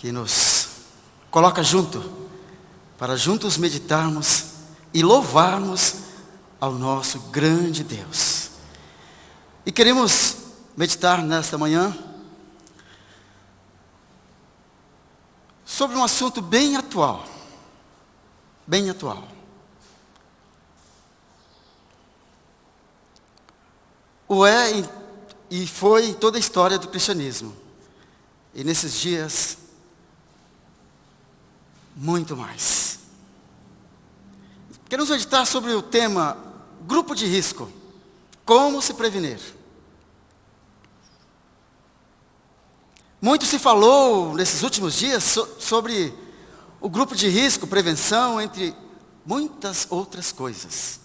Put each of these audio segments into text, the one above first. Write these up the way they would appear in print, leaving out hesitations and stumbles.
que nos coloca junto, para juntos meditarmos e louvarmos ao nosso grande Deus. E queremos meditar nesta manhã sobre um assunto bem atual. Bem atual. E foi em toda a história do cristianismo. E nesses dias, muito mais. Queremos meditar sobre o tema grupo de risco. Como se prevenir? Muito se falou nesses últimos dias sobre o grupo de risco, prevenção, entre muitas outras coisas.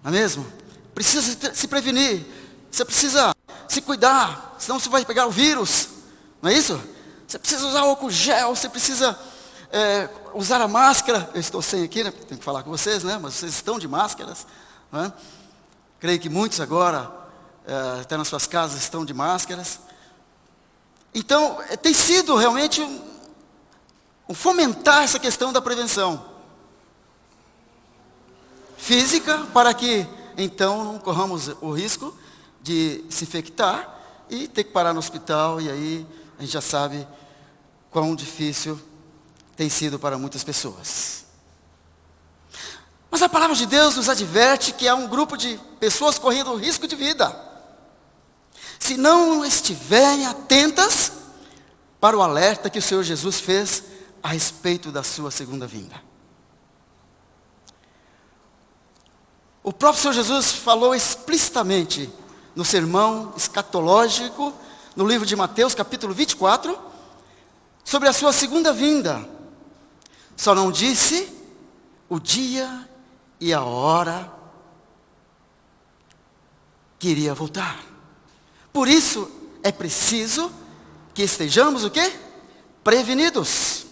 Não é mesmo? Precisa se prevenir, você precisa se cuidar, senão você vai pegar o vírus, não é isso? Você precisa usar álcool gel, você precisa usar a máscara. Eu estou sem aqui, né? Tenho que falar com vocês, né? Mas vocês estão de máscaras, né? Creio que muitos agora, até nas suas casas, estão de máscaras. Então, tem sido realmente um fomentar essa questão da prevenção física, para que então não corramos o risco de se infectar e ter que parar no hospital, e aí a gente já sabe quão difícil tem sido para muitas pessoas. Mas a palavra de Deus nos adverte que há um grupo de pessoas correndo risco de vida, se não estiverem atentas para o alerta que o Senhor Jesus fez a respeito da sua segunda vinda. O próprio Senhor Jesus falou explicitamente no sermão escatológico, no livro de Mateus, capítulo 24, sobre a sua segunda vinda. Só não disse o dia e a hora que iria voltar. Por isso é preciso que estejamos o quê? Prevenidos.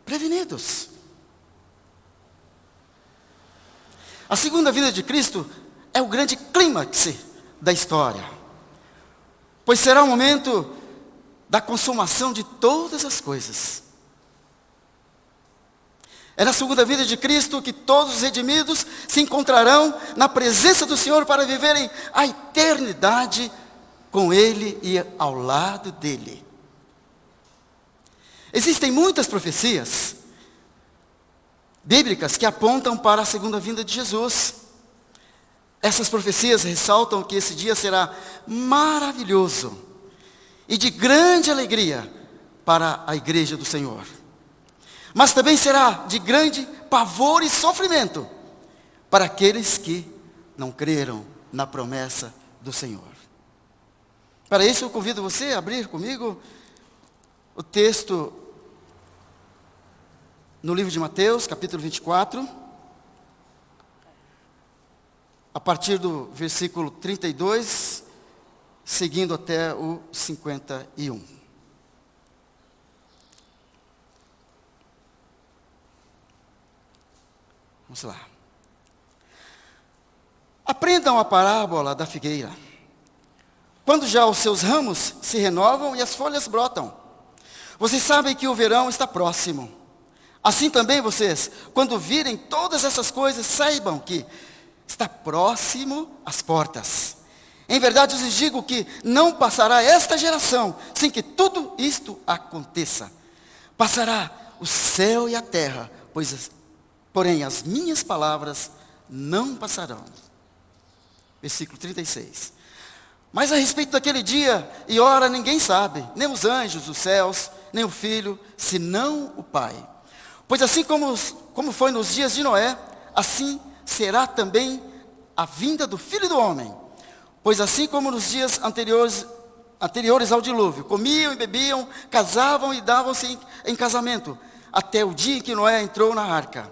Prevenidos. A segunda vinda de Cristo é o grande clímax da história, pois será o momento da consumação de todas as coisas. É na segunda vinda de Cristo que todos os redimidos se encontrarão na presença do Senhor para viverem a eternidade com Ele e ao lado dEle. Existem muitas profecias bíblicas que apontam para a segunda vinda de Jesus. Essas profecias ressaltam que esse dia será maravilhoso e de grande alegria para a igreja do Senhor. Mas também será de grande pavor e sofrimento para aqueles que não creram na promessa do Senhor. Para isso eu convido você a abrir comigo o texto no livro de Mateus, capítulo 24, a partir do versículo 32, seguindo até o 51. Vamos lá. Aprendam a parábola da figueira. Quando já os seus ramos se renovam e as folhas brotam, vocês sabem que o verão está próximo. Assim também vocês, quando virem todas essas coisas, saibam que está próximo às portas. Em verdade eu lhes digo que não passará esta geração sem que tudo isto aconteça. Passará o céu e a terra, porém as minhas palavras não passarão. Versículo 36. Mas a respeito daquele dia e hora ninguém sabe, nem os anjos dos céus, nem o Filho, senão o Pai. Pois assim como foi nos dias de Noé, assim será também a vinda do Filho do Homem. Pois assim como nos dias anteriores ao dilúvio, comiam e bebiam, casavam e davam-se em casamento, até o dia em que Noé entrou na arca.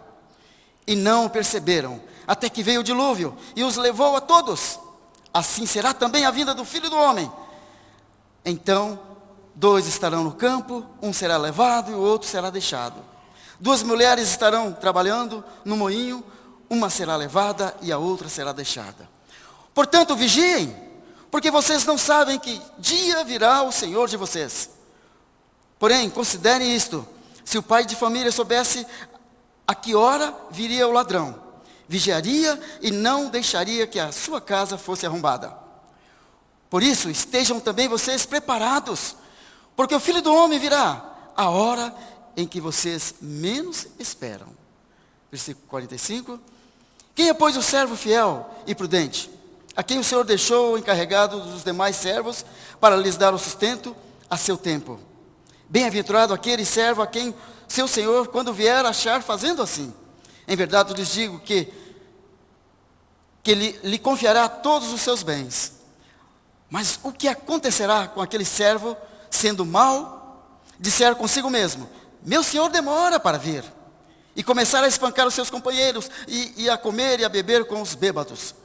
E não o perceberam, até que veio o dilúvio e os levou a todos. Assim será também a vinda do Filho do Homem. Então, 2 estarão no campo, um será levado e o outro será deixado. 2 mulheres estarão trabalhando no moinho, uma será levada e a outra será deixada. Portanto, vigiem, porque vocês não sabem que dia virá o Senhor de vocês. Porém, considerem isto: se o pai de família soubesse a que hora viria o ladrão, vigiaria e não deixaria que a sua casa fosse arrombada. Por isso, estejam também vocês preparados, porque o Filho do Homem virá a hora em que vocês menos esperam. Versículo 45. Quem é, pois, o servo fiel e prudente, a quem o Senhor deixou encarregado dos demais servos para lhes dar o sustento a seu tempo? Bem-aventurado aquele servo a quem seu Senhor, quando vier, achar fazendo assim. Em verdade, eu lhes digo que lhe confiará todos os seus bens. Mas o que acontecerá com aquele servo, sendo mau, disser consigo mesmo: meu senhor demora para vir, e começar a espancar os seus companheiros, e a comer e a beber com os bêbados?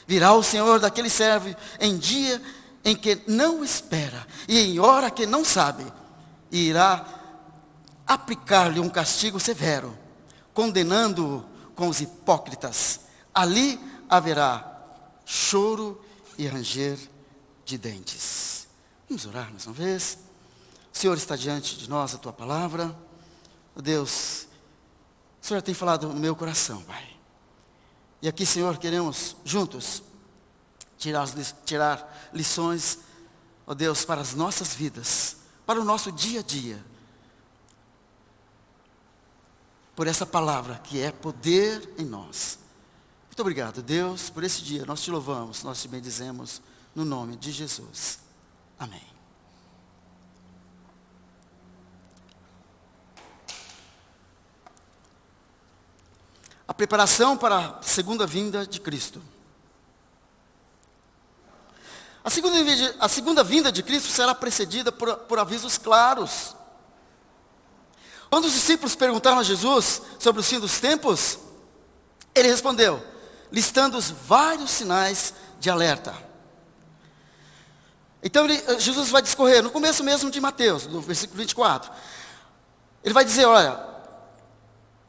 Virá o senhor daquele servo em dia em que não espera, e em hora que não sabe, e irá aplicar-lhe um castigo severo, condenando-o com os hipócritas. Ali haverá choro e ranger de dentes. Vamos orar mais uma vez. O Senhor está diante de nós, a Tua palavra. Oh Deus, o Senhor tem falado no meu coração, Pai. E aqui, Senhor, queremos juntos tirar lições, ó Deus, para as nossas vidas, para o nosso dia a dia. Por essa palavra que é poder em nós. Muito obrigado, Deus, por esse dia. Nós te louvamos, nós te bendizemos, no nome de Jesus. Amém. A preparação para a segunda vinda de Cristo. A segunda vinda de Cristo será precedida por avisos claros. Quando os discípulos perguntaram a Jesus sobre o fim dos tempos, ele respondeu, listando os vários sinais de alerta. Então Jesus vai discorrer, no começo mesmo de Mateus, no versículo 24. Ele vai dizer, olha,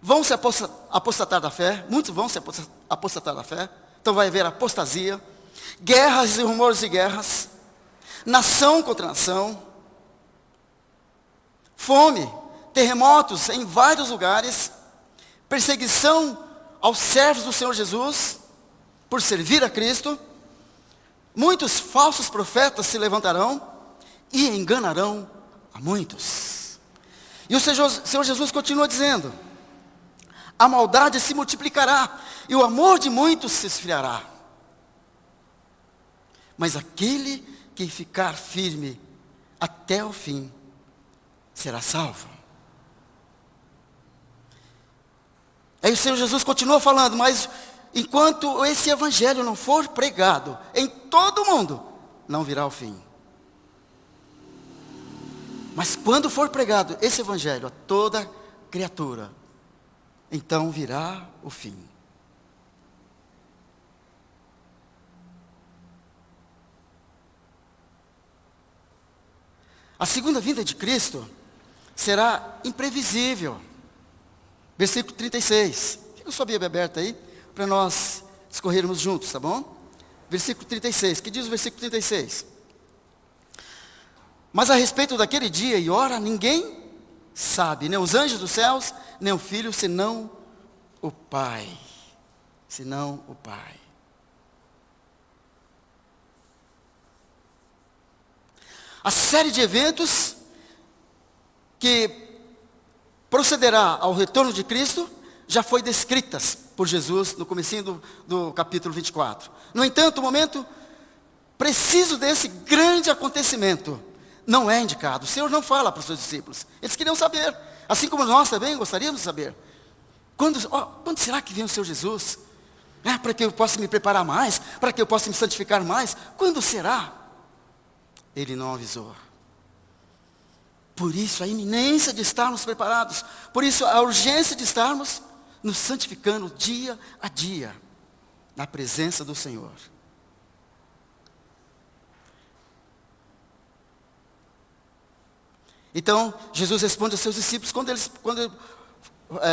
vão se apostatar da fé, muitos vão se apostatar da fé, então vai haver apostasia, guerras e rumores de guerras, nação contra nação, fome, terremotos em vários lugares, perseguição aos servos do Senhor Jesus, por servir a Cristo, muitos falsos profetas se levantarão e enganarão a muitos. E o Senhor Jesus continua dizendo, a maldade se multiplicará e o amor de muitos se esfriará. Mas aquele que ficar firme até o fim será salvo. Aí o Senhor Jesus continua falando, mas enquanto esse evangelho não for pregado em todo o mundo, não virá o fim. Mas quando for pregado esse evangelho a toda criatura, então virá o fim. A segunda vinda de Cristo será imprevisível. Versículo 36. Fica sua Bíblia aberta aí, para nós discorrermos juntos, tá bom? Versículo 36. Que diz o versículo 36? Mas a respeito daquele dia e hora, ninguém sabe, nem os anjos dos céus, nem o Filho, senão o Pai. Senão o Pai. A série de eventos que procederá ao retorno de Cristo já foi descritas por Jesus no comecinho do capítulo 24. No entanto, o momento preciso desse grande acontecimento não é indicado. O Senhor não fala para os seus discípulos. Eles queriam saber, assim como nós também gostaríamos de saber. Quando será que vem o Senhor Jesus? Para que eu possa me preparar mais, para que eu possa me santificar mais. Quando será? Ele não avisou. Por isso a iminência de estarmos preparados. Por isso a urgência de estarmos nos santificando dia a dia. Na presença do Senhor. Então Jesus responde aos seus discípulos quando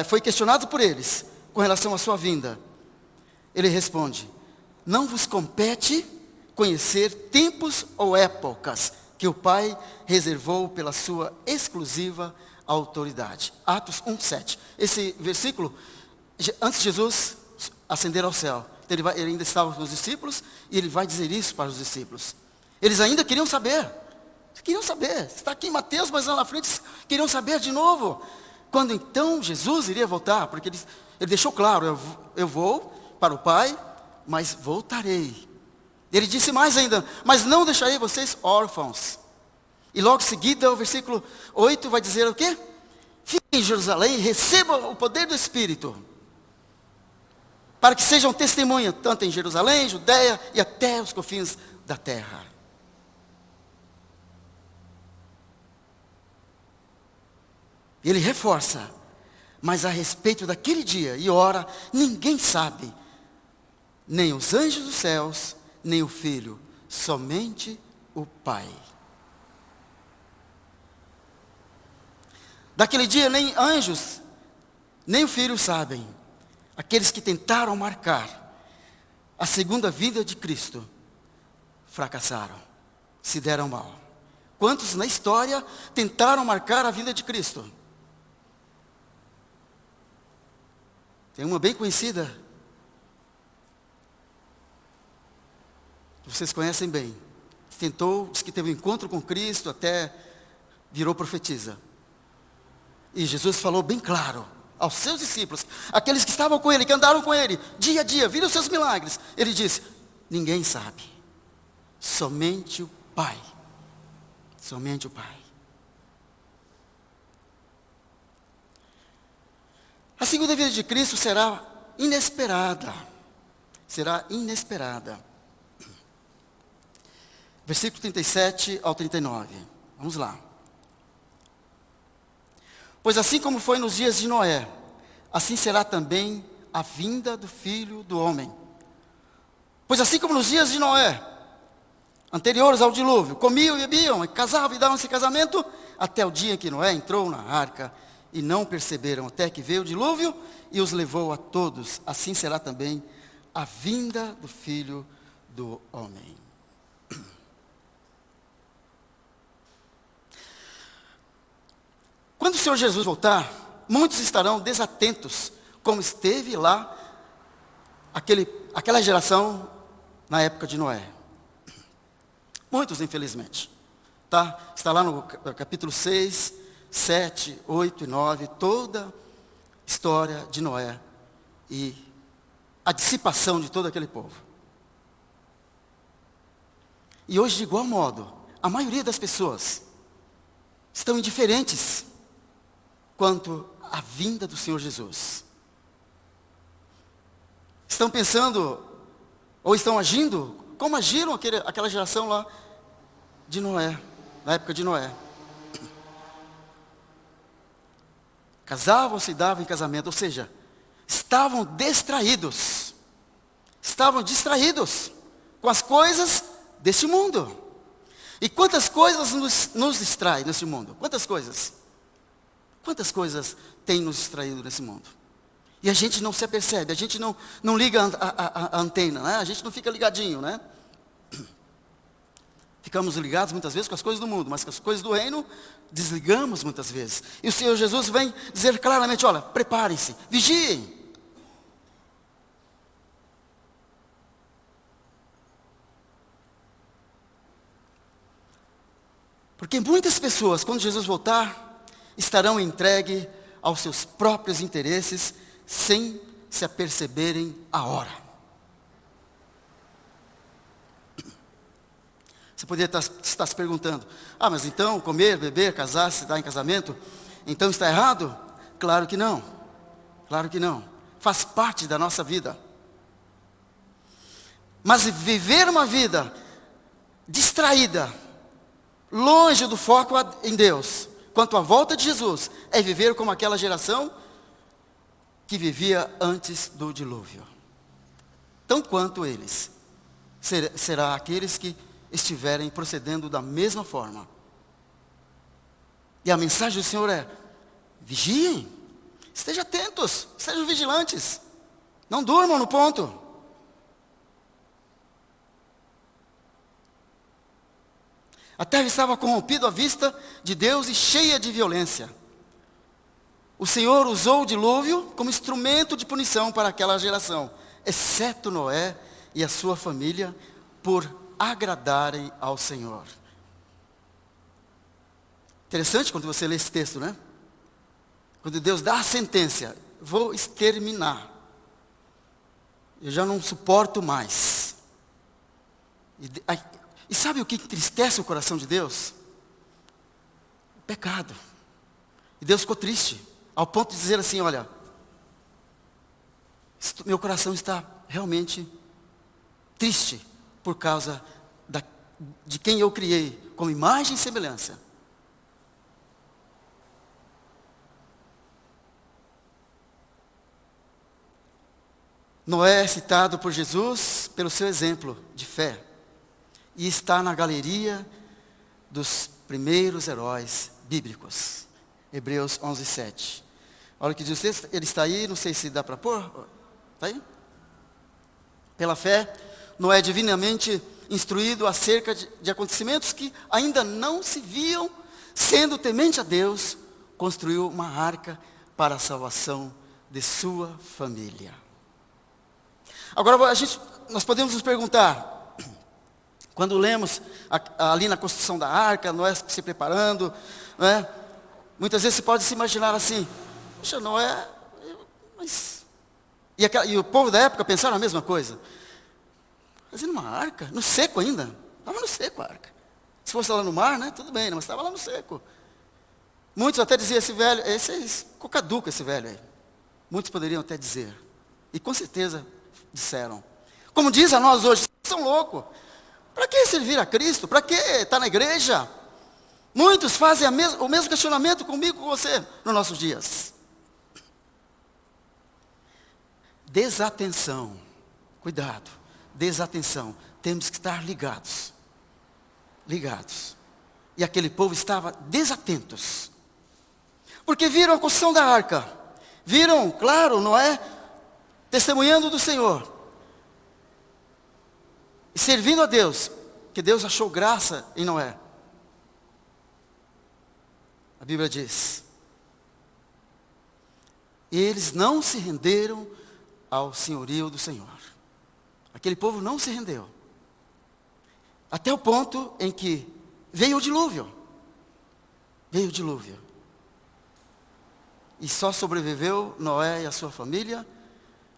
foi questionado por eles com relação à sua vinda. Ele responde, não vos compete conhecer tempos ou épocas que o Pai reservou pela sua exclusiva autoridade. Atos 1:7. Esse versículo, antes de Jesus ascender ao céu, ele ainda estava com os discípulos, e ele vai dizer isso para os discípulos. Eles ainda queriam saber, está aqui em Mateus, mas lá na frente eles queriam saber de novo, quando então Jesus iria voltar, porque ele deixou claro, eu vou para o Pai, mas voltarei. Ele disse mais ainda, mas não deixarei vocês órfãos. E logo em seguida, o versículo 8 vai dizer o quê? Fiquem em Jerusalém e recebam o poder do Espírito, para que sejam testemunhas, tanto em Jerusalém, Judeia e até os confins da terra. Ele reforça, mas a respeito daquele dia e hora, ninguém sabe, nem os anjos dos céus, nem o Filho, somente o Pai. Daquele dia nem anjos, nem o Filho sabem. Aqueles que tentaram marcar a segunda vinda de Cristo, fracassaram, se deram mal. Quantos na história tentaram marcar a vinda de Cristo? Tem uma bem conhecida, que vocês conhecem bem. Tentou, disse que teve um encontro com Cristo, até virou profetisa. E Jesus falou bem claro aos seus discípulos, aqueles que estavam com ele, que andaram com ele, dia a dia, viram os seus milagres. Ele disse, ninguém sabe, somente o Pai. Somente o Pai. A segunda vinda de Cristo será inesperada. Será inesperada. Versículo 37 ao 39. Vamos lá. Pois assim como foi nos dias de Noé, assim será também a vinda do Filho do Homem. Pois assim como nos dias de Noé, anteriores ao dilúvio, comiam e bebiam, casavam e davam-se casamento, até o dia em que Noé entrou na arca, e não perceberam até que veio o dilúvio e os levou a todos. Assim será também a vinda do Filho do Homem. Quando o Senhor Jesus voltar, muitos estarão desatentos, como esteve lá aquela geração na época de Noé. Muitos, infelizmente. Tá? Está lá no capítulo 6, 7, 8 e 9, toda a história de Noé e a dissipação de todo aquele povo. E hoje, de igual modo, a maioria das pessoas estão indiferentes quanto à vinda do Senhor Jesus. Estão pensando, ou estão agindo, como agiram aquela geração lá de Noé, na época de Noé. Casavam-se e davam em casamento, ou seja, estavam distraídos com as coisas deste mundo. E quantas coisas nos distraem nesse mundo? Quantas coisas? Quantas coisas tem nos distraído nesse mundo? E a gente não se apercebe, a gente não liga a antena, né? A gente não fica ligadinho, né? Ficamos ligados muitas vezes com as coisas do mundo, mas com as coisas do reino, desligamos muitas vezes. E o Senhor Jesus vem dizer claramente, olha, preparem-se, vigiem. Porque muitas pessoas, quando Jesus voltar, estarão entregues aos seus próprios interesses, sem se aperceberem a hora. Você poderia estar se perguntando, mas então comer, beber, casar, se dar em casamento, então está errado? Claro que não. Claro que não. Faz parte da nossa vida. Mas viver uma vida distraída, longe do foco em Deus, quanto à volta de Jesus, é viver como aquela geração que vivia antes do dilúvio. Tão quanto eles, será aqueles que estiverem procedendo da mesma forma. E a mensagem do Senhor é, vigiem, estejam atentos, sejam vigilantes, não durmam no ponto. A terra estava corrompida à vista de Deus e cheia de violência. O Senhor usou o dilúvio como instrumento de punição para aquela geração, exceto Noé e a sua família, por agradarem ao Senhor. Interessante quando você lê esse texto, né? Quando Deus dá a sentença, vou exterminar. Eu já não suporto mais. E sabe o que entristece o coração de Deus? O pecado. E Deus ficou triste, ao ponto de dizer assim, olha, meu coração está realmente triste, por causa de quem eu criei, como imagem e semelhança. Noé é citado por Jesus pelo seu exemplo de fé. E está na galeria dos primeiros heróis bíblicos. Hebreus 11:7. Olha o que diz o texto, ele está aí, não sei se dá para pôr. Está aí? Pela fé, Noé é divinamente instruído acerca de acontecimentos que ainda não se viam, sendo temente a Deus, construiu uma arca para a salvação de sua família. Agora nós podemos nos perguntar, quando lemos ali na construção da arca, Noé se preparando, né? Muitas vezes você pode se imaginar assim, poxa, Noé, mas... E o povo da época pensaram a mesma coisa. Fazendo uma arca, no seco ainda, estava no seco a arca. Se fosse lá no mar, né, tudo bem, mas estava lá no seco. Muitos até diziam, esse velho, ficou caduco esse velho aí. Muitos poderiam até dizer, e com certeza disseram. Como diz a nós hoje, vocês são loucos. Para que servir a Cristo? Para que estar na igreja? Muitos fazem o mesmo questionamento comigo, com você, nos nossos dias. Desatenção. Cuidado. Desatenção. Temos que estar ligados. Ligados. E aquele povo estava desatentos. Porque viram a construção da arca. Viram, claro, Noé testemunhando do Senhor. E servindo a Deus. Que Deus achou graça em Noé. A Bíblia diz. Eles não se renderam ao senhorio do Senhor. Aquele povo não se rendeu. Até o ponto em que veio o dilúvio. Veio o dilúvio. E só sobreviveu Noé e a sua família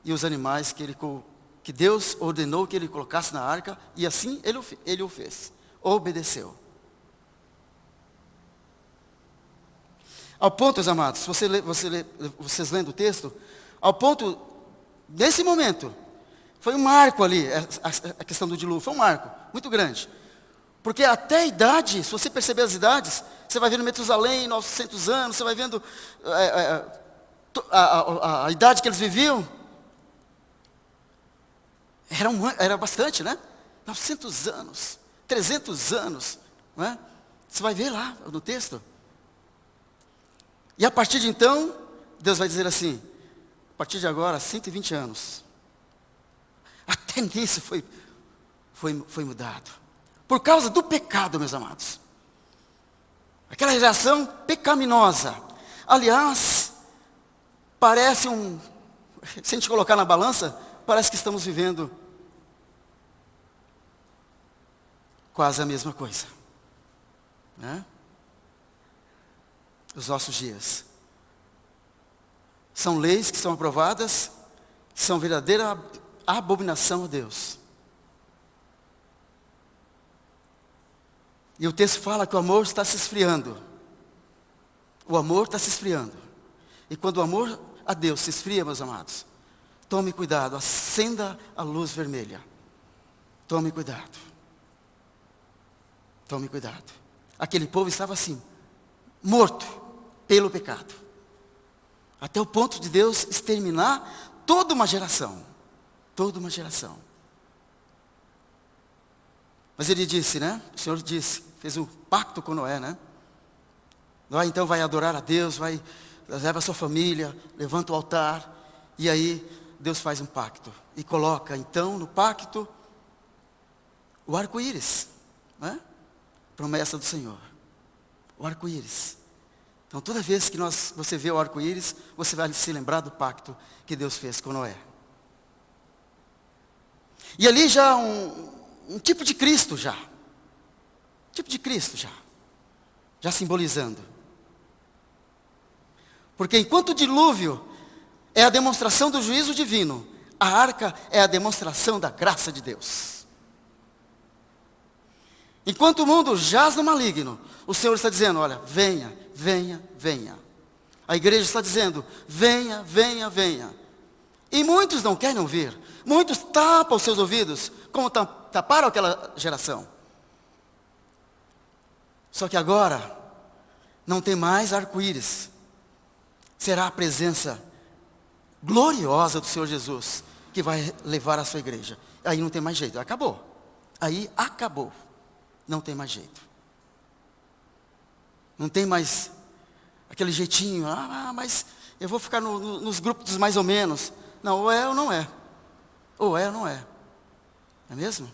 e os animais que Deus ordenou que ele colocasse na arca, e assim ele o fez. Obedeceu. Ao ponto, meus amados, vocês lendo o texto, ao ponto, nesse momento, foi um marco ali, a questão do dilúvio, foi um marco muito grande. Porque até a idade, se você perceber as idades, você vai vendo Metusalém, 900 anos, você vai vendo a idade que eles viviam. Era bastante, né? 900 anos, 300 anos, não é? Você vai ver lá no texto. E a partir de então, Deus vai dizer assim, a partir de agora, 120 anos. Até nisso foi mudado. Por causa do pecado, meus amados. Aquela geração pecaminosa. Aliás, parece se a gente colocar na balança, parece que estamos vivendo quase a mesma coisa. Né? Os nossos dias. São leis que são aprovadas, que são verdadeira abominação a Deus. E o texto fala que o amor está se esfriando. O amor está se esfriando. E quando o amor a Deus se esfria, meus amados, tome cuidado, acenda a luz vermelha. Tome cuidado. Tome cuidado. Aquele povo estava assim, morto pelo pecado. Até o ponto de Deus exterminar toda uma geração. Toda uma geração. Mas ele disse, né? O Senhor disse, fez um pacto com Noé, né? Noé então vai adorar a Deus, leva a sua família, levanta o altar. E aí Deus faz um pacto. E coloca então no pacto o arco-íris. Né? promessa do Senhor. O arco-íris. Então, toda vez que você vê o arco-íris, você vai se lembrar do pacto que Deus fez com Noé. E ali já um tipo de Cristo já. Tipo de Cristo já. Já simbolizando. Porque enquanto o dilúvio é a demonstração do juízo divino, a arca é a demonstração da graça de Deus. Enquanto o mundo jaz no maligno, o Senhor está dizendo, olha, venha, venha, venha. A igreja está dizendo, venha, venha, venha. E muitos não querem ouvir. Muitos tapam os seus ouvidos, como taparam aquela geração. Só que agora, não tem mais arco-íris. Será a presença gloriosa do Senhor Jesus que vai levar a sua igreja. Aí não tem mais jeito, acabou. Aí acabou. Não tem mais jeito. Não tem mais aquele jeitinho, mas eu vou ficar nos grupos dos mais ou menos. Não, ou é ou não é. Ou é ou não é. Não é mesmo?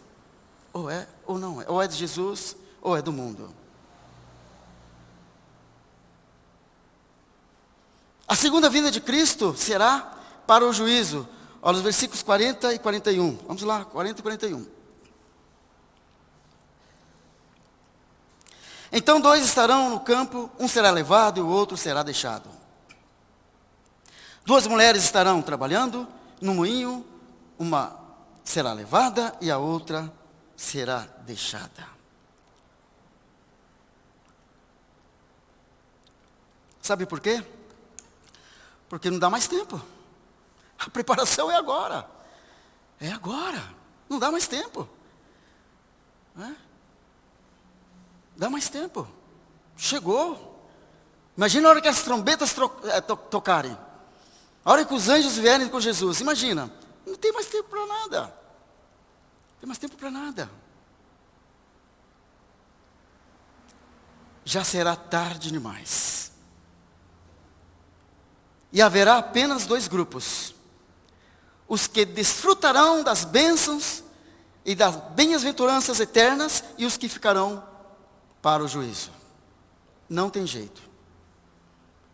Ou é ou não é. Ou é de Jesus, ou é do mundo. A segunda vinda de Cristo será para o juízo. Olha os versículos 40 e 41. Vamos lá, 40 e 41. Então 2 estarão no campo, um será levado e o outro será deixado. 2 mulheres estarão trabalhando no moinho, uma será levada e a outra será deixada. Sabe por quê? Porque não dá mais tempo. A preparação é agora. É agora. Não dá mais tempo. Dá mais tempo. Chegou. Imagina a hora que as trombetas tocarem. A hora que os anjos vierem com Jesus. Imagina. Não tem mais tempo para nada. Não tem mais tempo para nada. Já será tarde demais. E haverá apenas 2 grupos. Os que desfrutarão das bênçãos e das bem-aventuranças eternas e os que ficarão para o juízo. Não tem jeito.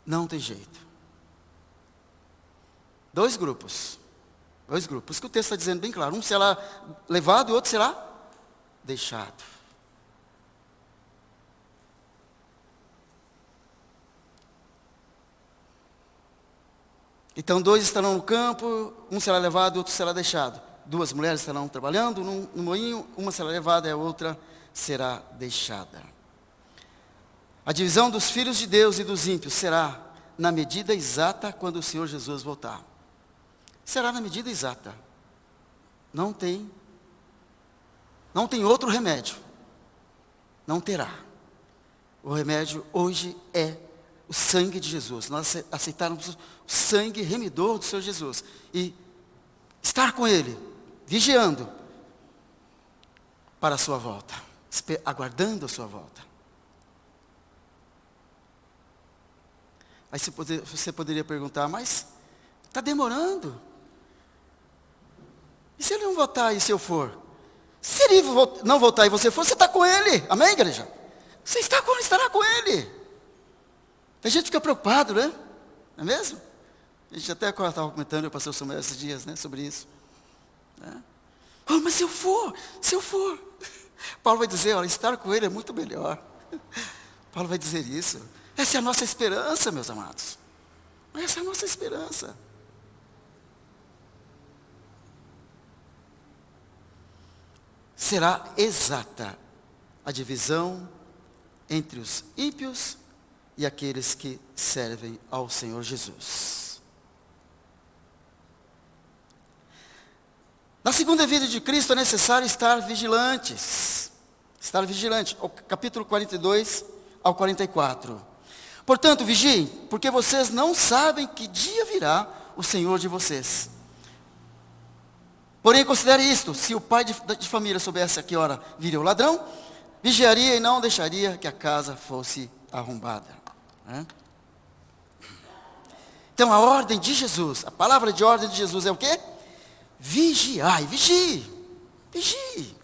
Não tem jeito. 2 grupos. 2 grupos. Que o texto está dizendo bem claro. Um será levado e o outro será deixado. Então 2 estarão no campo, um será levado e outro será deixado. 2 mulheres estarão trabalhando no moinho, uma será levada e a outra será deixada. A divisão dos filhos de Deus e dos ímpios será na medida exata quando o Senhor Jesus voltar. Será na medida exata. Não tem outro remédio. Não terá. O remédio hoje é o sangue de Jesus. Nós aceitarmos o sangue remidor do Senhor Jesus. E estar com Ele, vigiando para a sua volta. Aguardando a sua volta. Aí você poderia perguntar, mas está demorando. E se ele não voltar e se eu for? Se ele não voltar e você for, você está com ele. Amém, igreja? Você estará com ele. A gente fica preocupado, né? Não é mesmo? A gente até estava comentando, eu passei o Samuel esses dias, né, sobre isso. Mas se eu for? Paulo vai dizer, olha, estar com ele é muito melhor. Paulo vai dizer isso. Essa é a nossa esperança, meus amados. Essa é a nossa esperança. Será exata a divisão entre os ímpios e aqueles que servem ao Senhor Jesus. Na segunda vinda de Cristo é necessário estar vigilantes. Estar vigilante. O capítulo 42 ao 44. Portanto, vigiem, porque vocês não sabem que dia virá o Senhor de vocês. Porém, considere isto: se o pai de família soubesse a que hora viria o ladrão, vigiaria e não deixaria que a casa fosse arrombada. Então, a ordem de Jesus, a palavra de ordem de Jesus é o quê? Vigiai, vigie, vigie,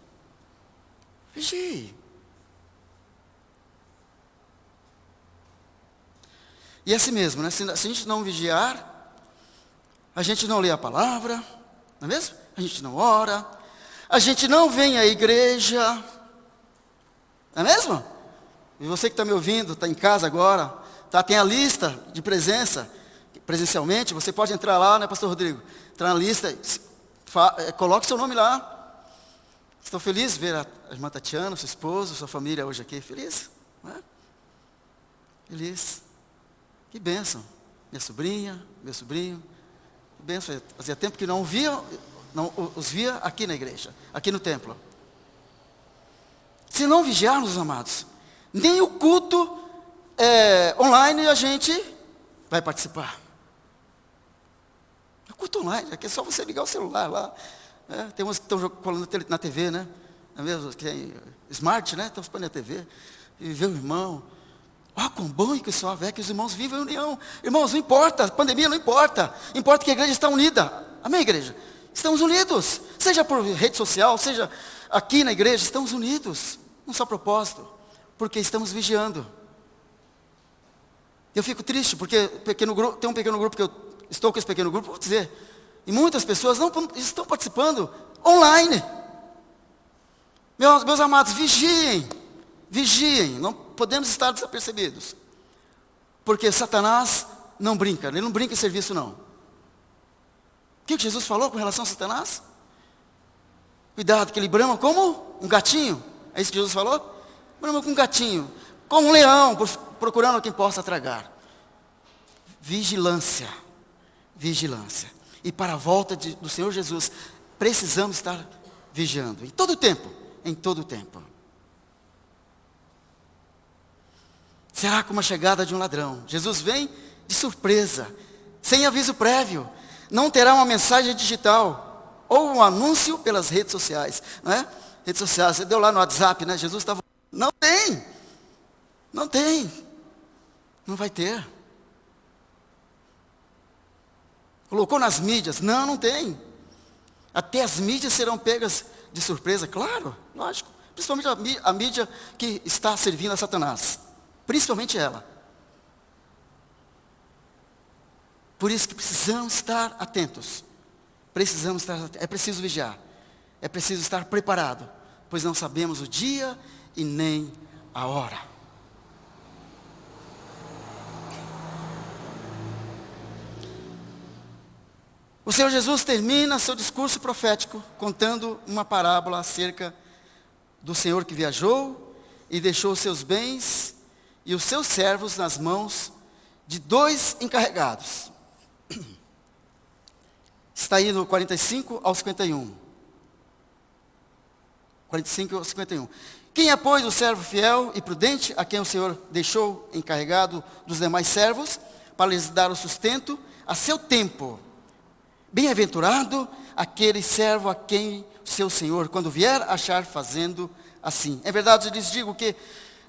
vigie. E é assim mesmo, né? Se a gente não vigiar, a gente não lê a palavra, não é mesmo? A gente não ora, a gente não vem à igreja, não é mesmo? E você que está me ouvindo, está em casa agora, tem a lista de presença, presencialmente, você pode entrar lá, né, pastor Rodrigo? Entrar na lista, coloque seu nome lá. Estou feliz de ver a irmã Tatiana, seu esposo, sua família hoje aqui. Feliz, não é? Feliz. Que bênção. Minha sobrinha, meu sobrinho. Que bênção. Fazia tempo que não os via aqui na igreja, aqui no templo. Se não vigiarmos, amados, nem o culto online a gente vai participar. O culto online, aqui é só você ligar o celular lá. Tem umas que estão colando na TV, né? Não é mesmo? Que tem smart, né? Estão expondo na TV. E vê o irmão. Quão bom que só é que os irmãos vivem em união. Irmãos, não importa, a pandemia não importa. Importa que a igreja está unida. Amém, igreja? Estamos unidos. Seja por rede social, seja aqui na igreja, estamos unidos. Um só propósito. Porque estamos vigiando. Eu fico triste, porque tem um pequeno grupo que eu estou com esse pequeno grupo, vou dizer. E muitas pessoas não estão participando online. Meus amados, vigiem. Vigiem. Não podemos estar desapercebidos. Porque Satanás não brinca. Ele não brinca em serviço, não. O que Jesus falou com relação a Satanás? Cuidado, que ele brama como um gatinho. É isso que Jesus falou? Brama como um gatinho. Como um leão, procurando quem possa tragar. Vigilância. Vigilância. E para a volta do Senhor Jesus, precisamos estar vigiando. Em todo o tempo. Em todo o tempo. Será como a chegada de um ladrão. Jesus vem de surpresa. Sem aviso prévio. Não terá uma mensagem digital. Ou um anúncio pelas redes sociais. Não é? Redes sociais. Você deu lá no WhatsApp, né? Jesus estava... Não tem. Não tem. Não vai ter. Colocou nas mídias. Não tem. Até as mídias serão pegas de surpresa. Claro, lógico. Principalmente a mídia que está servindo a Satanás. Principalmente ela. Por isso que precisamos estar atentos. É preciso vigiar. É preciso estar preparado. Pois não sabemos o dia e nem a hora. O Senhor Jesus termina seu discurso profético contando uma parábola acerca do Senhor que viajou e deixou os seus bens e os seus servos nas mãos de 2 encarregados. Está aí no 45 ao 51. 45 ao 51. Quem é, pois, o servo fiel e prudente, a quem o Senhor deixou encarregado dos demais servos, para lhes dar o sustento a seu tempo? Bem-aventurado aquele servo a quem seu Senhor, quando vier, achar fazendo assim. É verdade, eu lhes digo que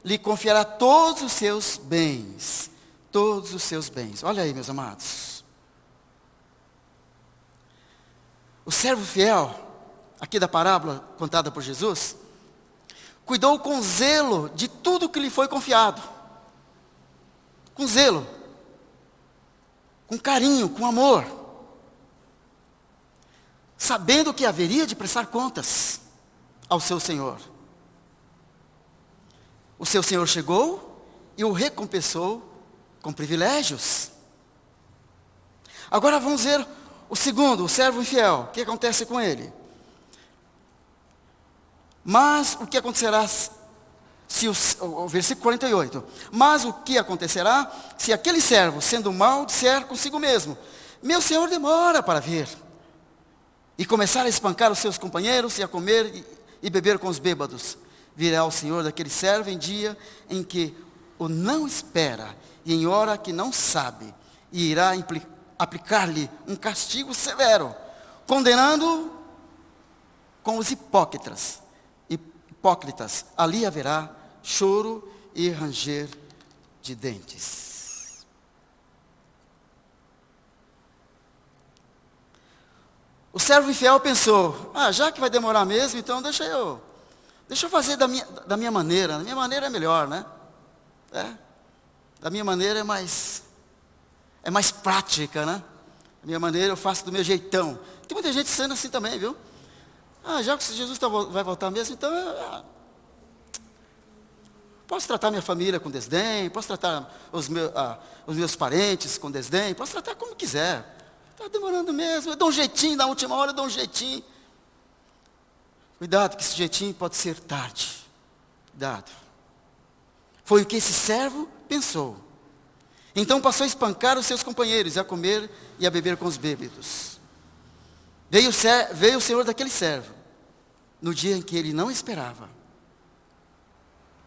lhe confiará todos os seus bens. Todos os seus bens. Olha aí, meus amados. O servo fiel, aqui da parábola contada por Jesus, cuidou com zelo de tudo que lhe foi confiado. Com zelo. Com carinho, com amor. Sabendo que haveria de prestar contas ao seu Senhor. O seu Senhor chegou e o recompensou com privilégios. Agora vamos ver o segundo, o servo infiel. O que acontece com ele? Mas o que acontecerá o versículo 48. Mas o que acontecerá se aquele servo, sendo mau, disser consigo mesmo: meu Senhor demora para vir. E começar a espancar os seus companheiros e a comer e beber com os bêbados. Virá o Senhor daquele servo em dia em que o não espera e em hora que não sabe. E irá aplicar-lhe um castigo severo, condenando com os hipócritas. Ali haverá choro e ranger de dentes. O servo infiel pensou: já que vai demorar mesmo, então deixa eu fazer da minha maneira. Da minha maneira é melhor, né? Da minha maneira é mais é mais prática, né? A minha maneira eu faço do meu jeitão. Tem muita gente sendo assim também, viu? Já que Jesus vai voltar mesmo, então posso tratar minha família com desdém, posso tratar os meus parentes com desdém, posso tratar como quiser. Está demorando mesmo, eu dou um jeitinho, na última hora eu dou um jeitinho. Cuidado que esse jeitinho pode ser tarde. Cuidado. Foi o que esse servo pensou. Então passou a espancar os seus companheiros, a comer e a beber com os bêbados. Veio o senhor daquele servo, no dia em que ele não esperava.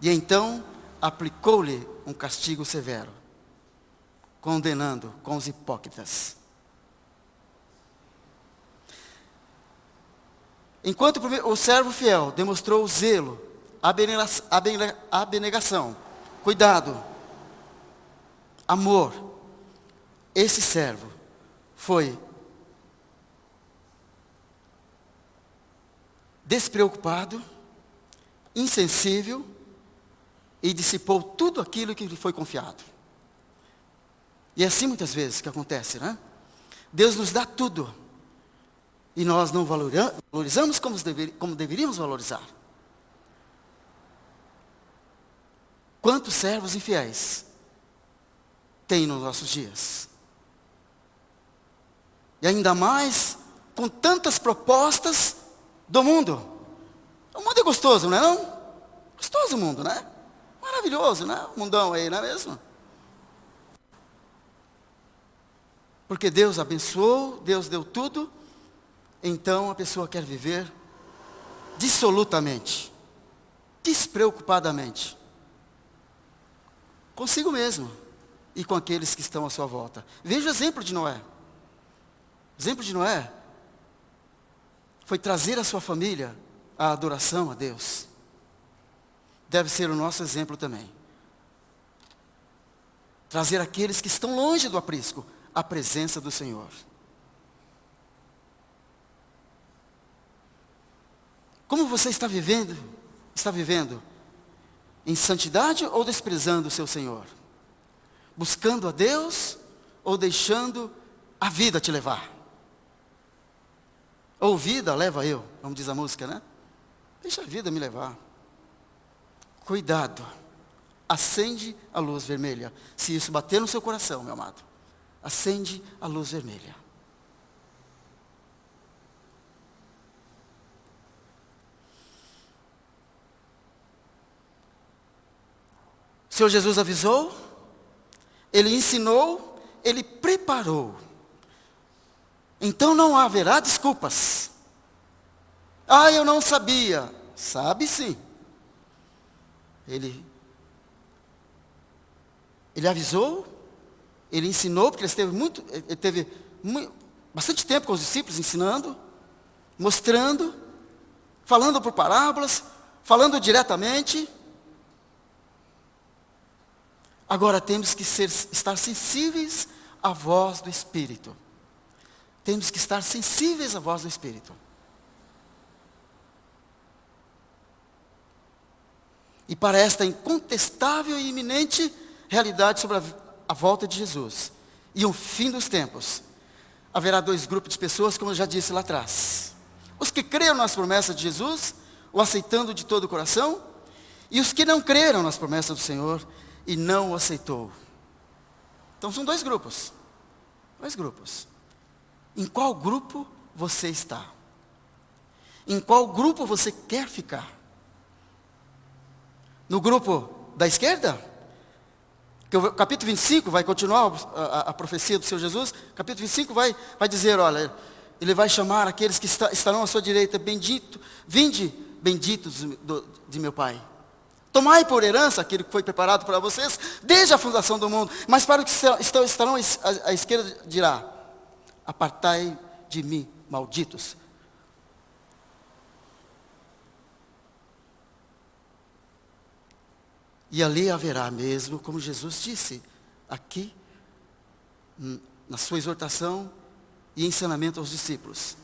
E então aplicou-lhe um castigo severo, condenando com os hipócritas. Enquanto o servo fiel demonstrou o zelo, a abnegação, cuidado, amor, esse servo foi despreocupado, insensível e dissipou tudo aquilo que lhe foi confiado. E é assim muitas vezes que acontece, né? Deus nos dá tudo e nós não valorizamos como deveríamos valorizar. Quantos servos infiéis tem nos nossos dias? E ainda mais com tantas propostas do mundo. O mundo é gostoso, não é não? Gostoso o mundo, né? Maravilhoso, né? O mundão aí, não é mesmo? Porque Deus abençoou, Deus deu tudo, então a pessoa quer viver dissolutamente, despreocupadamente, consigo mesmo e com aqueles que estão à sua volta. Veja o exemplo de Noé. O exemplo de Noé foi trazer a sua família à adoração a Deus. Deve ser o nosso exemplo também. Trazer aqueles que estão longe do aprisco à presença do Senhor. Como você está vivendo? Está vivendo em santidade ou desprezando o seu Senhor? Buscando a Deus ou deixando a vida te levar? Ou vida leva eu, como diz a música, né? Deixa a vida me levar. Cuidado. Acende a luz vermelha. Se isso bater no seu coração, meu amado, acende a luz vermelha. O Senhor Jesus avisou, Ele ensinou, Ele preparou. Então não haverá desculpas. Eu não sabia. Sabe sim. Ele avisou, Ele ensinou, porque ele teve bastante tempo com os discípulos ensinando, mostrando, falando por parábolas, falando diretamente. Agora temos que estar sensíveis à voz do Espírito. Temos que estar sensíveis à voz do Espírito. E para esta incontestável e iminente realidade sobre a volta de Jesus e o fim dos tempos, haverá dois grupos de pessoas, como eu já disse lá atrás. Os que creram nas promessas de Jesus, o aceitando de todo o coração, e os que não creram nas promessas do Senhor e não o aceitou. Então são dois grupos. Dois grupos. Em qual grupo você está? Em qual grupo você quer ficar? No grupo da esquerda? Que o capítulo 25 vai continuar a profecia do Senhor Jesus. Capítulo 25 vai dizer, olha, Ele vai chamar aqueles que estarão à sua direita, vinde, benditos de meu Pai. Tomai por herança aquilo que foi preparado para vocês desde a fundação do mundo. Mas para os que estarão à esquerda dirá, apartai de mim, malditos. E ali haverá mesmo, como Jesus disse, aqui, na sua exortação e ensinamento aos discípulos.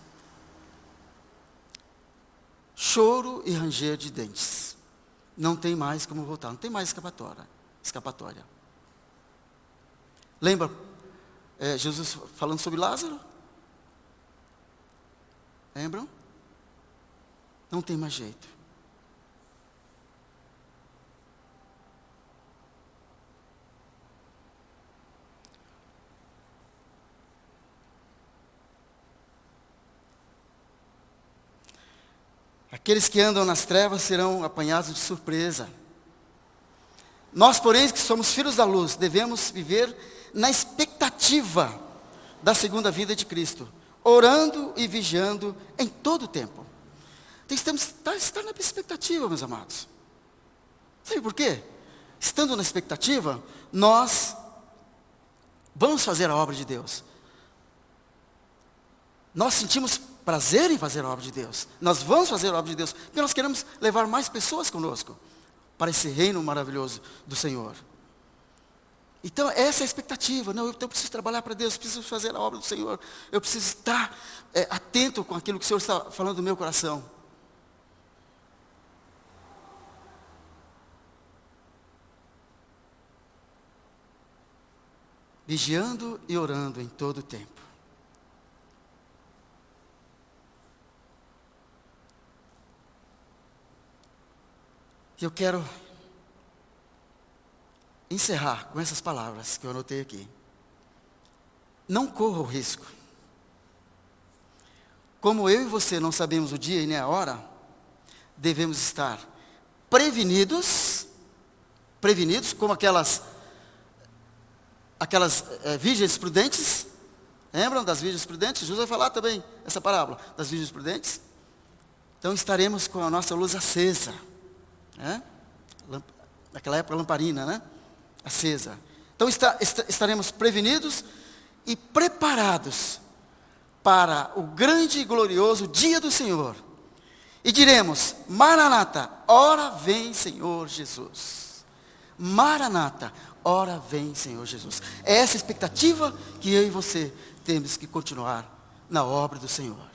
Choro e ranger de dentes. Não tem mais como voltar, não tem mais escapatória. Lembra Jesus falando sobre Lázaro? Lembram? Não tem mais jeito. Aqueles que andam nas trevas serão apanhados de surpresa. Nós, porém, que somos filhos da luz, devemos viver na expectativa da segunda vinda de Cristo, orando e vigiando em todo o tempo. Temos que estar na expectativa, meus amados. Sabe por quê? Estando na expectativa, nós vamos fazer a obra de Deus. Nós sentimos prazer em fazer a obra de Deus. Nós vamos fazer a obra de Deus, porque nós queremos levar mais pessoas conosco para esse reino maravilhoso do Senhor. Então, essa é a expectativa. Não, eu preciso trabalhar para Deus, eu preciso fazer a obra do Senhor. Eu preciso estar atento com aquilo que o Senhor está falando no meu coração. Vigiando e orando em todo o tempo. E eu quero encerrar com essas palavras que eu anotei aqui. Não corra o risco. Como eu e você não sabemos o dia e nem a hora, devemos estar prevenidos como aquelas virgens prudentes. Lembram das virgens prudentes? Jesus vai falar também essa parábola das virgens prudentes. Então estaremos com a nossa luz acesa. Naquela época lamparina, né? Acesa. Então estaremos prevenidos e preparados para o grande e glorioso dia do Senhor. E diremos: Maranata, ora vem Senhor Jesus. Maranata, ora vem Senhor Jesus. É essa expectativa que eu e você temos que continuar na obra do Senhor.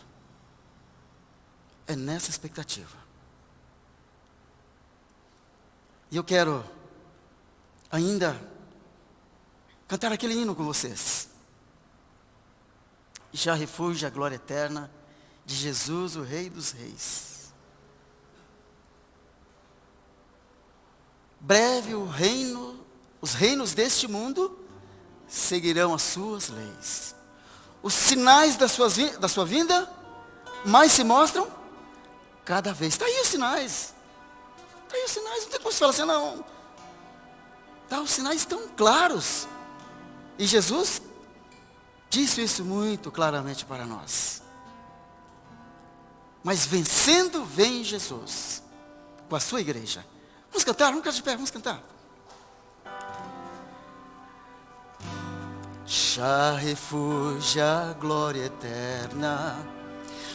É nessa expectativa. E eu quero ainda cantar aquele hino com vocês. Já refúgio a glória eterna de Jesus, o Rei dos Reis. Breve os reinos deste mundo seguirão as suas leis. Os sinais da sua vinda mais se mostram cada vez. Está aí os sinais. Está aí os sinais, não tem como se falar assim, não. Os sinais estão claros. E Jesus disse isso muito claramente para nós. Mas vencendo vem Jesus com a sua igreja. Vamos cantar, vamos ficar de pé, vamos cantar. Já refugia a glória eterna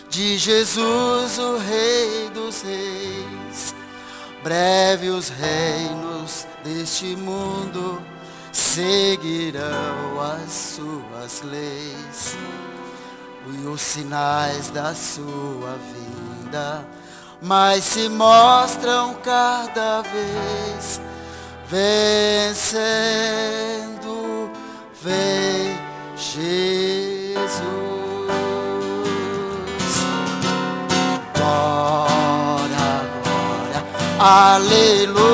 de Jesus, o Rei dos Reis. Breve os reinos deste mundo seguirão as suas leis. E os sinais da sua vinda mais se mostram cada vez. Vencendo vem Jesus. Glória, glória, aleluia.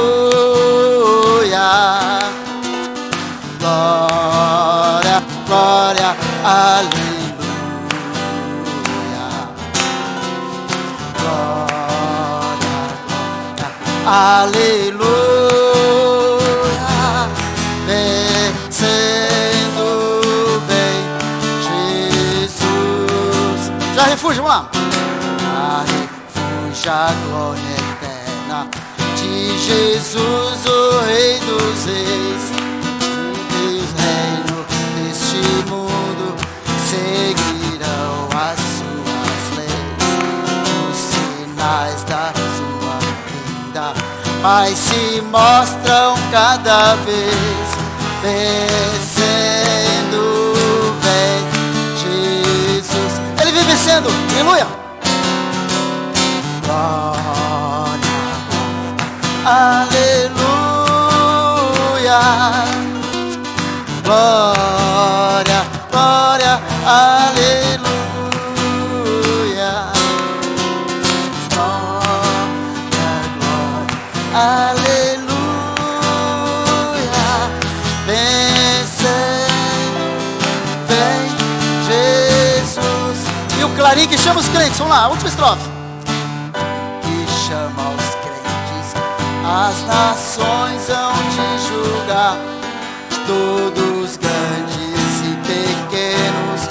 Glória, glória, aleluia. Aleluia, vencendo vem Jesus. Já refúgio, vamos lá. Já refúgio a glória eterna de Jesus, o Rei dos Reis. E os reinos deste mundo seguirão as suas leis. Os sinais da sua vinda mas se mostram cada vez. Vencendo vem Jesus. Ele vem vencendo, aleluia. Glória, aleluia. Glória, clarim que chama os crentes. Vamos lá, última estrofe. Que chama os crentes, as nações hão de julgar, todos grandes e pequenos,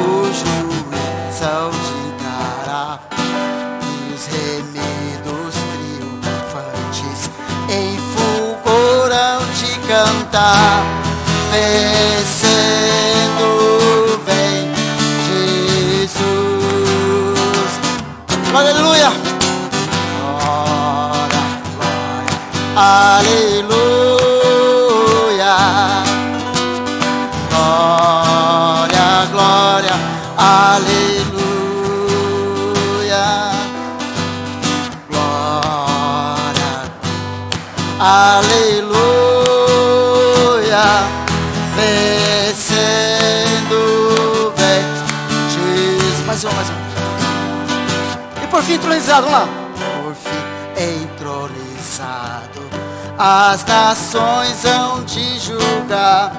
o juiz hão de encarar. E os remidos triunfantes em fulgor hão de cantar, vencendo vem Jesus. Aleluia! Glória, glória, aleluia. Glória, glória, aleluia. Glória, aleluia. Vencendo vem Jesus. Mais um. E por fim entronizado, vamos lá. Por fim entronizado, as nações hão de julgar,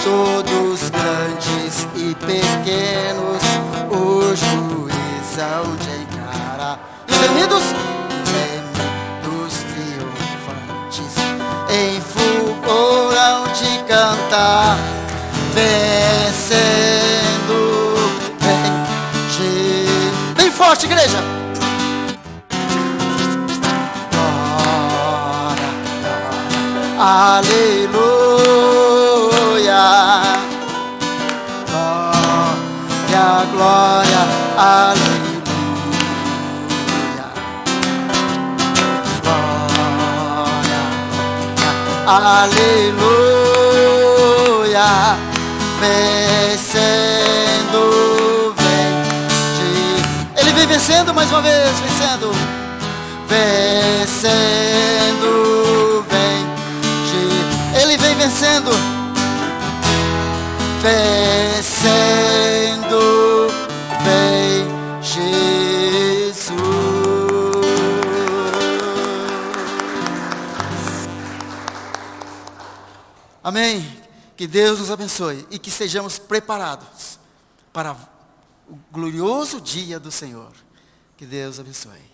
todos grandes e pequenos, o juiz hão de encarar. E os remidos? Os remidos triunfantes em fulgor hão de cantar, vencendo bem Jesus. Bem forte, igreja. Glória, glória, aleluia. Glória, glória, aleluia. Glória, aleluia. Vencendo vem Jesus. Ele vem vencendo mais uma vez, vencendo. Vencendo vem Jesus. Ele vem vencendo. Vencendo vem Jesus. Amém. Que Deus nos abençoe e que estejamos preparados para o glorioso dia do Senhor. Que Deus abençoe.